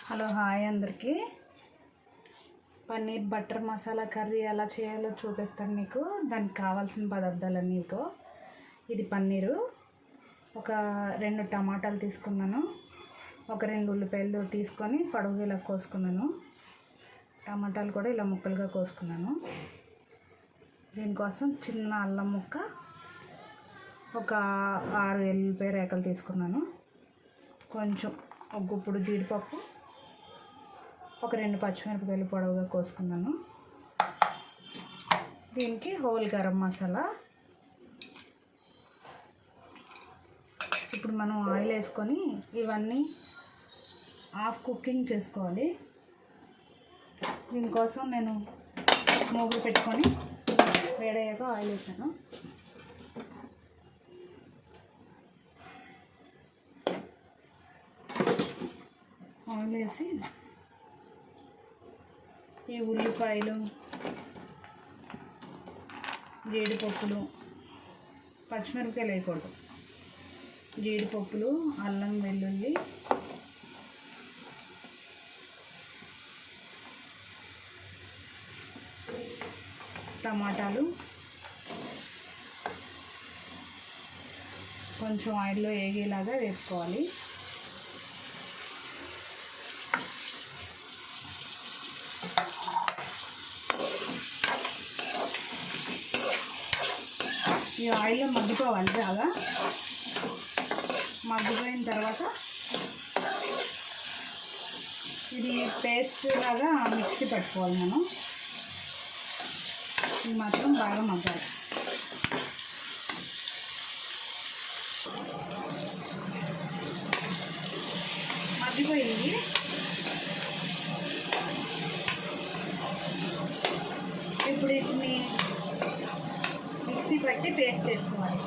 Hello hi అందరికీ. Paneer butter masala curry ఎలా చేయాలో చూపిస్తాను మీకు. దానికి కావాల్సిన పదార్థాలన్నీ ఇది పన్నీరు, ఒక 2 టమాటాలు తీసుకున్నాను, ఒక 2 ఉల్లిపాయలు తీసుకొని పొడవుగా ఇలా కోసుకున్నాను. టమాటాలు కూడా ఇలా ముక్కలుగా కోసుకున్నాను. దీనికోసం చిన్న అల్లం ముక్క, ఒక 6 ఎల్లిపాయ రేకలు తీసుకున్నాను, కొంచెం ఒక గుప్పుడు జీడిపప్పు, ఒక 2 పచ్చిమిరపకాయలు పొడవుగా కోసుకున్నాను. దీనికి హోల్ గరం మసాలా. ఇప్పుడు మనం ఆయిల్ వేసుకొని ఇవన్నీ హాఫ్ కుకింగ్ చేసుకోవాలి. దీనికోసం నేను మూగులు పెట్టుకొని వేడయ్యాక ఆయిల్ వేసాను. ఆయిల్ వేసి ఈ ఉల్లిపాయలు, జీడిపప్పులు, పచ్చిమిరపకాయలు వేయకూడదు, జీడిపప్పులు, అల్లం వెల్లుల్లి, టమాటాలు కొంచెం ఆయిల్లో వేగేలాగా వేసుకోవాలి. ఈ ఆయిల్లో మగ్గిపోవాలి. బాగా మగ్గిపోయిన తర్వాత ఇది పేస్ట్ లాగా మిక్సీ పట్టుకోవాలి. మనం ఇది మాత్రం బాగా మగ్గాలి. మగ్గిపోయింది. ఇప్పుడు వీటిని మిక్సీ పట్టి పేస్ట్ చేసుకోవాలి.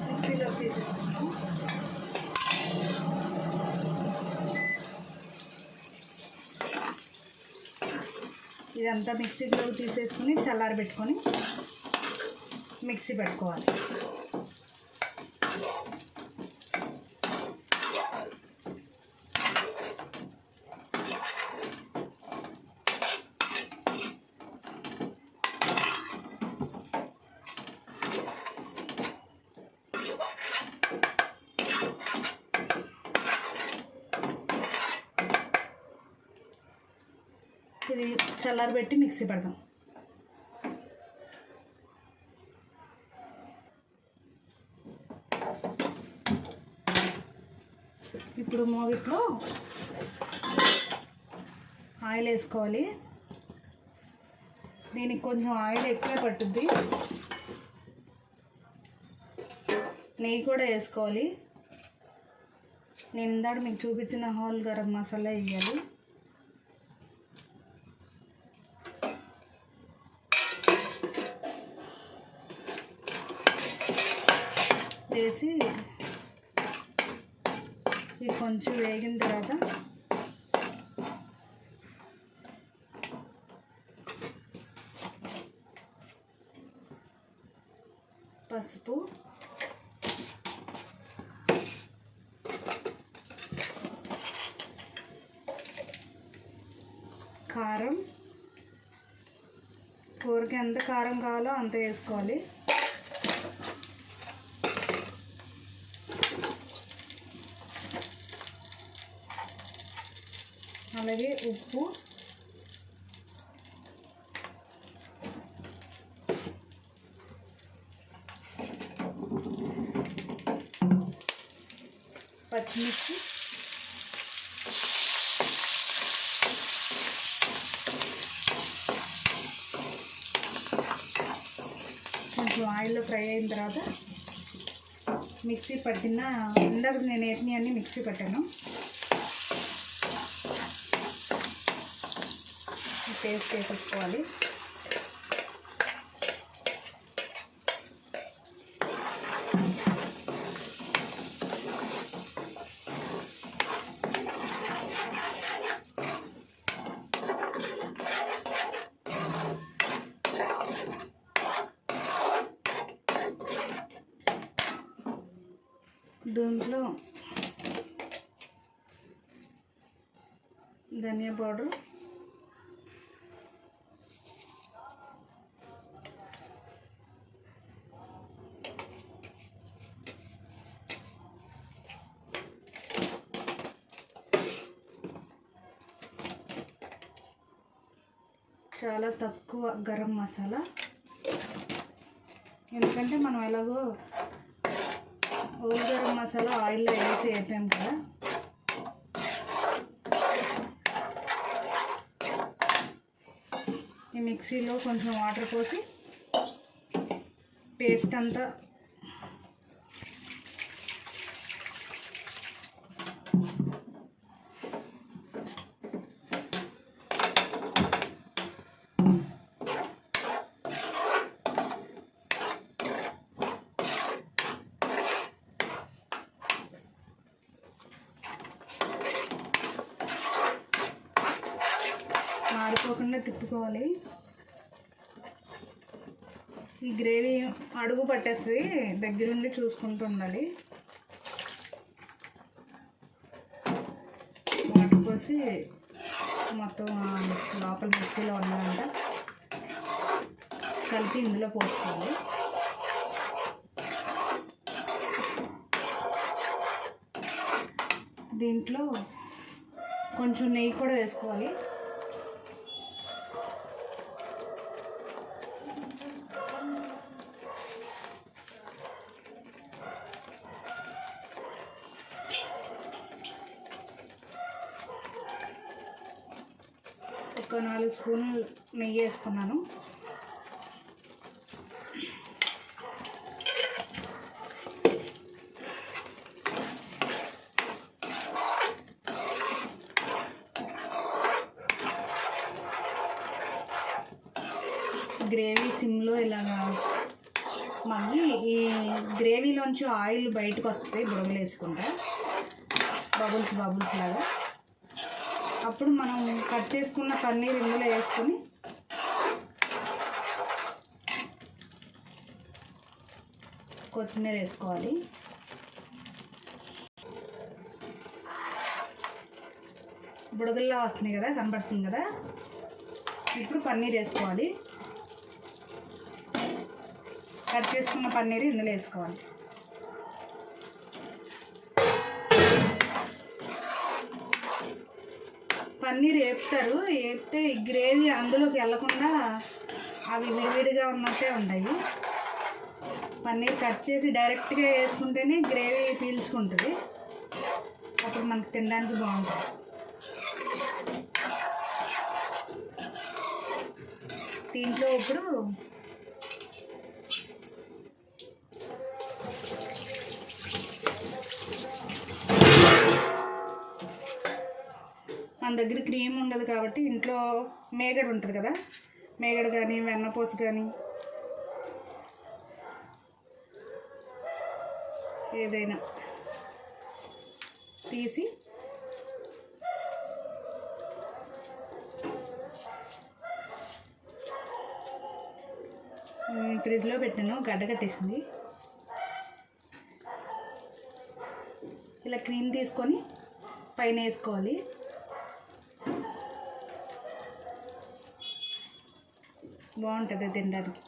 మిక్సీలో తీసేసుకుంటాం. ఇదంతా మిక్సీలో తీసేసుకుని చల్లారబెట్టుకొని మిక్సీ పెట్టుకోవాలి. ఇది చల్లారబెట్టి మిక్సీ పెడదాం. ఇప్పుడు మూగిట్లో ఆయిల్ వేసుకోవాలి. దీనికి కొంచెం ఆయిల్ ఎక్కువే పట్టుద్ది. నెయ్యి కూడా వేసుకోవాలి. నేను ఇందాక మీకు చూపించిన హోల్ గరం మసాలా వేయాలి. వేసి ఇది కొంచెం వేగిన తర్వాత పసుపు, కారం, కూరకి ఎంత కారం కావాలో అంత వేసుకోవాలి. అలాగే ఉప్పు, పచ్చిమిర్చి, కొంచెం ఆయిల్లో ఫ్రై అయిన తర్వాత మిక్సీ పట్టిన ఇందాక నేను వేసినవి అన్నీ మిక్సీ పట్టాను. పేస్ట్ వేసుకోవాలి. దీంట్లో ధనియా పౌడర్, చాలా తక్కువ గరం మసాలా, ఎందుకంటే మనం ఎలాగో హోల్ గరం మసాలా ఆయిల్లో వేసి వేపాం కదా. ఈ మిక్సీలో కొంచెం వాటర్ పోసి పేస్ట్ అంతా మాడిపోకుండా తిప్పుకోవాలి. ఈ గ్రేవీ అడుగు పట్టేస్తుంది, దగ్గరుండి చూసుకుంటూ ఉండాలి. వాటర్ పోసి మొత్తం లోపల మిక్సీలో ఉన్నదంట కలిపి ఇందులో పోసుకోవాలి. దీంట్లో కొంచెం నెయ్యి కూడా వేసుకోవాలి. ఒక 4 స్పూన్లు నెయ్యి వేసుకున్నాను. గ్రేవీ సిమ్లో ఇలాగా మగ్గి ఈ గ్రేవీలోంచి ఆయిల్ బయటకు వస్తాయి బుడగలు వేసుకుంటా, బబుల్స్ లాగా. అప్పుడు మనం కట్ చేసుకున్న పన్నీర్ ఇందులో వేసుకొని కొత్తిమీర వేసుకోవాలి. బుడగల్లా వస్తున్నాయి కదా, కనబడుతుంది కదా. ఇప్పుడు పన్నీర్ వేసుకోవాలి. కట్ చేసుకున్న పన్నీర్ ఇందులో వేసుకోవాలి. పన్నీర్ వేపుతారు, వేపితే ఈ గ్రేవీ అందులోకి వెళ్ళకుండా అవి విడివిడిగా ఉన్నట్టే ఉంటాయి. పన్నీర్ కట్ చేసి డైరెక్ట్గా వేసుకుంటేనే గ్రేవీ పీల్చుకుంటుంది, అప్పుడు మనకు తినడానికి బాగుంటుంది. దీంట్లో ఇప్పుడు మన దగ్గర క్రీమ్ ఉండదు కాబట్టి ఇంట్లో మేగడ ఉంటుంది కదా, మేగడ కానీ వెన్నపూస కానీ ఏదైనా తీసి ఫ్రిడ్జ్లో పెట్టాను, గడ్డ కట్టేసింది. ఇలా క్రీమ్ తీసుకొని పైన వేసుకోవాలి. బాగుంటుంది తినడానికి.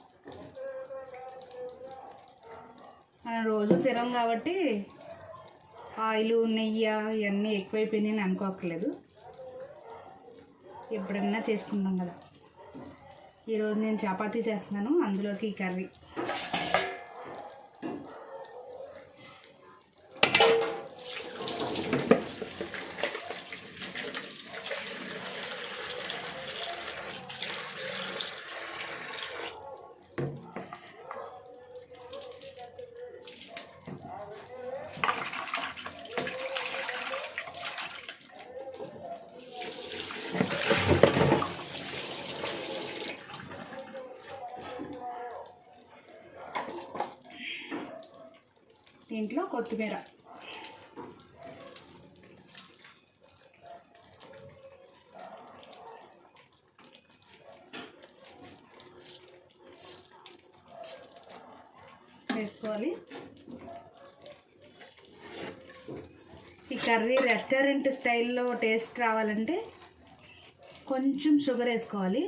మనం రోజు తినం కాబట్టి ఆయిల్ నెయ్యి ఇవన్నీ ఎక్కువైపోయినాయి అనుకోకర్లేదు, ఎప్పుడన్నా చేసుకుంటాం కదా. ఈరోజు నేను చపాతీ చేస్తున్నాను, అందులోకి ఈ కర్రీ. దీంట్లో కొత్తిమీర, వేసుకోవాలి. ఈ కర్రీ రెస్టారెంట్ స్టైల్లో టేస్ట్ రావాలంటే కొంచెం షుగర్ వేసుకోవాలి.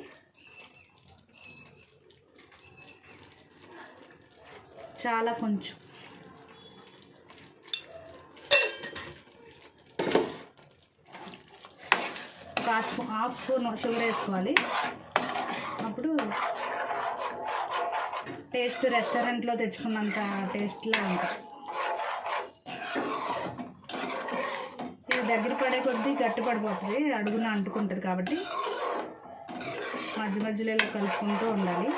చాలా కొంచెం. హాఫ్ స్పూన్ షుగర్ వేసుకోవాలి. అప్పుడు టేస్ట్ రెస్టారెంట్లో తెచ్చుకున్నంత టేస్ట్లో ఉంటుంది. ఇది దగ్గర పడే కొద్దీ గట్టి పడిపోతుంది, అడుగున అంటుకుంటుంది. కాబట్టి మధ్య మధ్యలో ఇలా కలుపుకుంటూ ఉండాలి.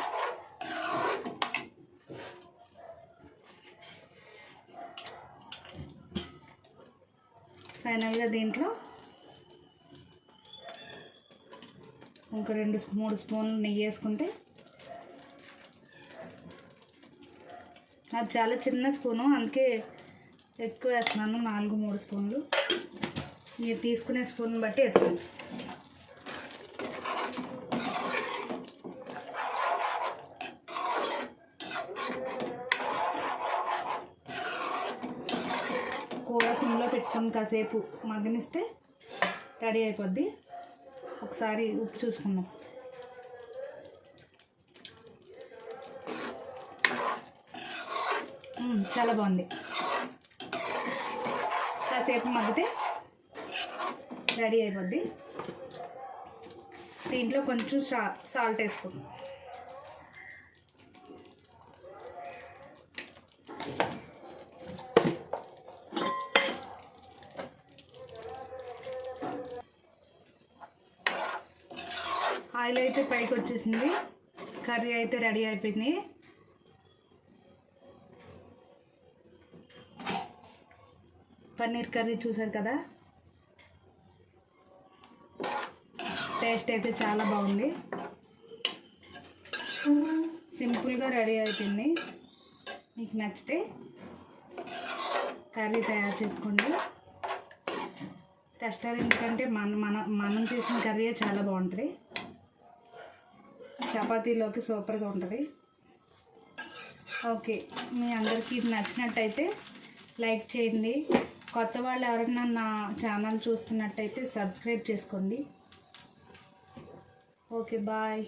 ఫైనల్గా దీంట్లో ఒక 2-3 స్పూన్లు నెయ్యి వేసుకుంటే, అది చాలా చిన్న స్పూను అందుకే ఎక్కువ వేస్తున్నాను, 4-3 స్పూన్లు. మీరు తీసుకునే స్పూన్ బట్టి వేసుకోండి. కూర సిమ్లో పెట్టుకొని కాసేపు మగ్గనిస్తే రెడీ అయిపోద్ది. ఒకసారి ఉప్పు చూసుకుందాం. చాలా బాగుంది. కాసేపు మగ్గితే రెడీ అయిపోద్ది. దీంట్లో కొంచెం సాల్ట్ వేసుకుందాం. ఆయిల్ అయితే పైకి వచ్చేసింది. కర్రీ అయితే రెడీ అయిపోయింది. పన్నీర్ కర్రీ చూసారు కదా, టేస్ట్ అయితే చాలా బాగుంది. సింపుల్గా రెడీ అయిపోయింది. మీకు నచ్చితే కర్రీ తయారు చేసుకోండి. రెస్టారెంట్ కంటే మనం చేసిన కర్రీ చాలా బాగుంటుంది. చపాతీలోకి సూపర్గా ఉంటుంది. ఓకే, మీ అందరికీ ఇది నచ్చినట్టయితే లైక్ చేయండి. కొత్త వాళ్ళు ఎవరైనా నా ఛానల్ చూస్తున్నట్టయితే సబ్స్క్రైబ్ చేసుకోండి. Okay, bye.